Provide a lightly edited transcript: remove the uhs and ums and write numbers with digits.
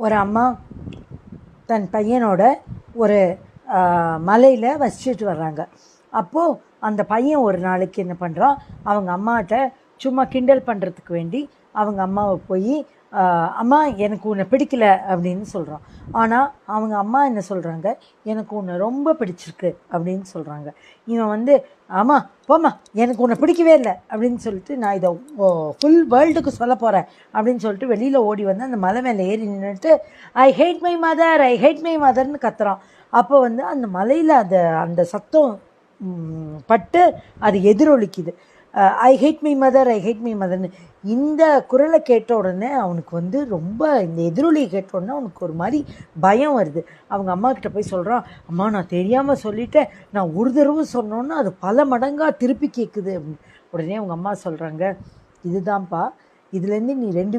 ஒரு அம்மா தன் பையனோட ஒரு மலையில் வசிச்சுட்டு வர்றாங்க. அப்போது அந்த பையன் ஒரு நாளைக்கு என்ன பண்ணுறான், அவங்க அம்மாட்ட சும்மா கிண்டல் பண்ணுறதுக்கு வேண்டி அவங்க அம்மாவை போய் அம்மா எனக்கு உன்னை பிடிக்கல அப்படின்னு சொல்கிறான். ஆனால் அவங்க அம்மா என்ன சொல்கிறாங்க, எனக்கு உன்னை ரொம்ப பிடிச்சிருக்கு அப்படின்னு சொல்கிறாங்க. இவன் ஆமாம் போம்மா எனக்கு உன்னை பிடிக்கவே இல்லை அப்படின்னு சொல்லிட்டு நான் இதை ஃபுல் வேர்ல்டுக்கு சொல்ல போகிறேன் அப்படின்னு சொல்லிட்டு வெளியில் ஓடி வந்து அந்த மலை மேலே ஏறி நின்றுட்டு ஐ ஹேட் மை மதர்னு கத்துறான். அப்போ அந்த மலையில் அந்த சத்தம் பட்டு அது எதிரொலிக்குது. ஐ ஹேட் மை மதர்னு இந்த குரலை கேட்ட உடனே அவனுக்கு ரொம்ப இந்த எதிரொலியை கேட்ட உடனே அவனுக்கு ஒரு மாதிரி பயம் வருது. அவங்க அம்மா கிட்ட போய் சொல்கிறான், அம்மா நான் தெரியாமல் சொல்லிட்டேன், நான் ஒரு தடவை சொன்னோன்னா அது பல மடங்காக திருப்பி கேட்குது அப்படின்னு. உடனே அவங்க அம்மா சொல்கிறாங்க, இதுதான்ப்பா, இதுலேருந்து நீ 2